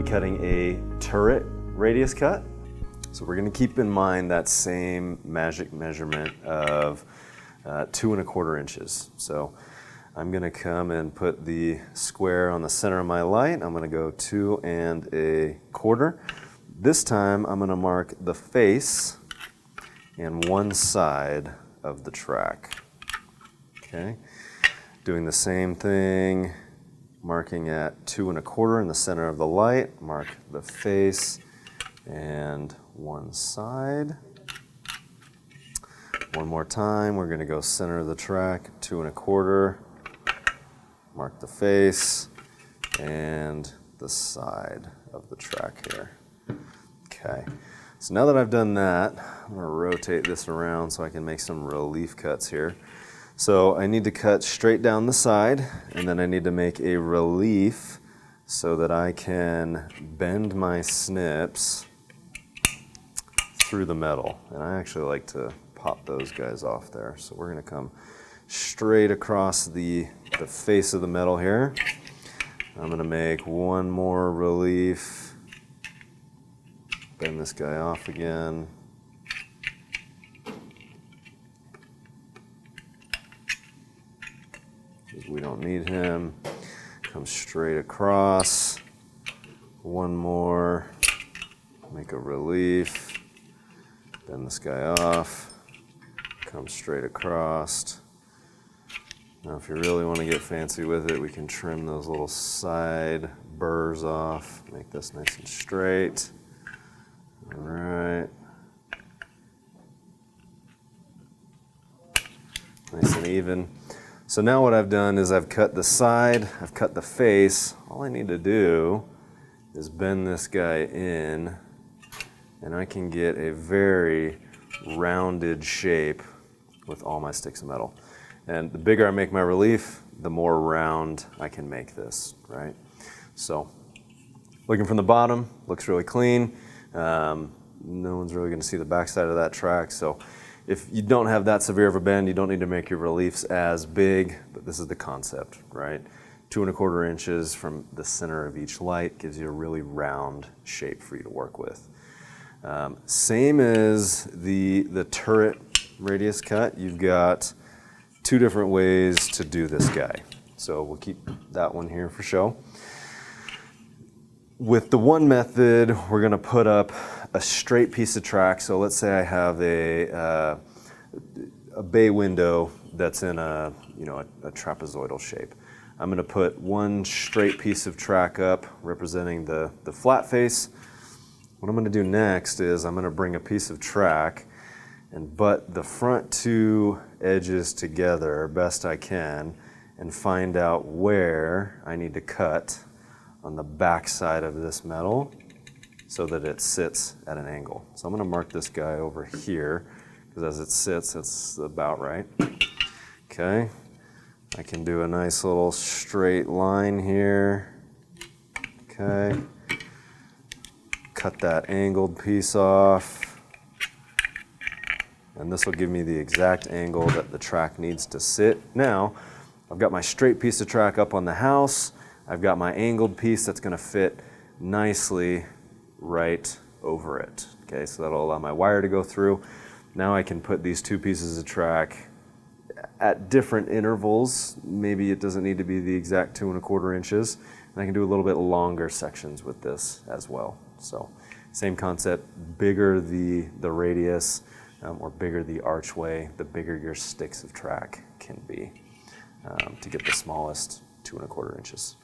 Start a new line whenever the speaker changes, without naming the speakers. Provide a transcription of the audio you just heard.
cutting a turret radius cut. So we're gonna keep in mind that same magic measurement of 2 1/4 inches. So I'm gonna come and put the square on the center of my light. I'm gonna go 2 1/4. This time I'm gonna mark the face and one side of the track. Okay, doing the same thing, marking at 2 1/4 in the center of the light, mark the face and one side. One more time, we're gonna go center of the track, 2 1/4, mark the face and the side of the track here. Okay, so now that I've done that, I'm gonna rotate this around so I can make some relief cuts here. So I need to cut straight down the side, and then I need to make a relief so that I can bend my snips through the metal. And I actually like to pop those guys off there. So we're gonna come straight across the face of the metal here. I'm gonna make one more relief, bend this guy off again. Because we don't need him. Come straight across. One more, make a relief, bend this guy off, come straight across. Now if you really want to get fancy with it, we can trim those little side burrs off, make this nice and straight. All right. Nice and even. So now what I've done is I've cut the side, I've cut the face. All I need to do is bend this guy in, and I can get a very rounded shape with all my sticks of metal. And the bigger I make my relief, the more round I can make this, right? So looking from the bottom, looks really clean. No one's really gonna see the backside of that track. So if you don't have that severe of a bend, you don't need to make your reliefs as big, but this is the concept, right? 2 1/4 inches from the center of each light gives you a really round shape for you to work with. Same as the turret radius cut, you've got 2 different ways to do this guy. So we'll keep that one here for show. With the one method, we're gonna put up a straight piece of track. So let's say I have a bay window that's in a trapezoidal shape. I'm gonna put one straight piece of track up representing the flat face. What I'm gonna do next is I'm gonna bring a piece of track and butt the front 2 edges together best I can and find out where I need to cut on the back side of this metal so that it sits at an angle. So I'm gonna mark this guy over here because as it sits, it's about right. Okay, I can do a nice little straight line here. Okay, cut that angled piece off. And this will give me the exact angle that the track needs to sit. Now, I've got my straight piece of track up on the house. I've got my angled piece that's gonna fit nicely right over it. Okay, so that'll allow my wire to go through. Now I can put these 2 pieces of track at different intervals. Maybe it doesn't need to be the exact 2 1/4 inches. And I can do a little bit longer sections with this as well. So same concept, bigger the radius or bigger the archway, the bigger your sticks of track can be to get the smallest 2 1/4 inches.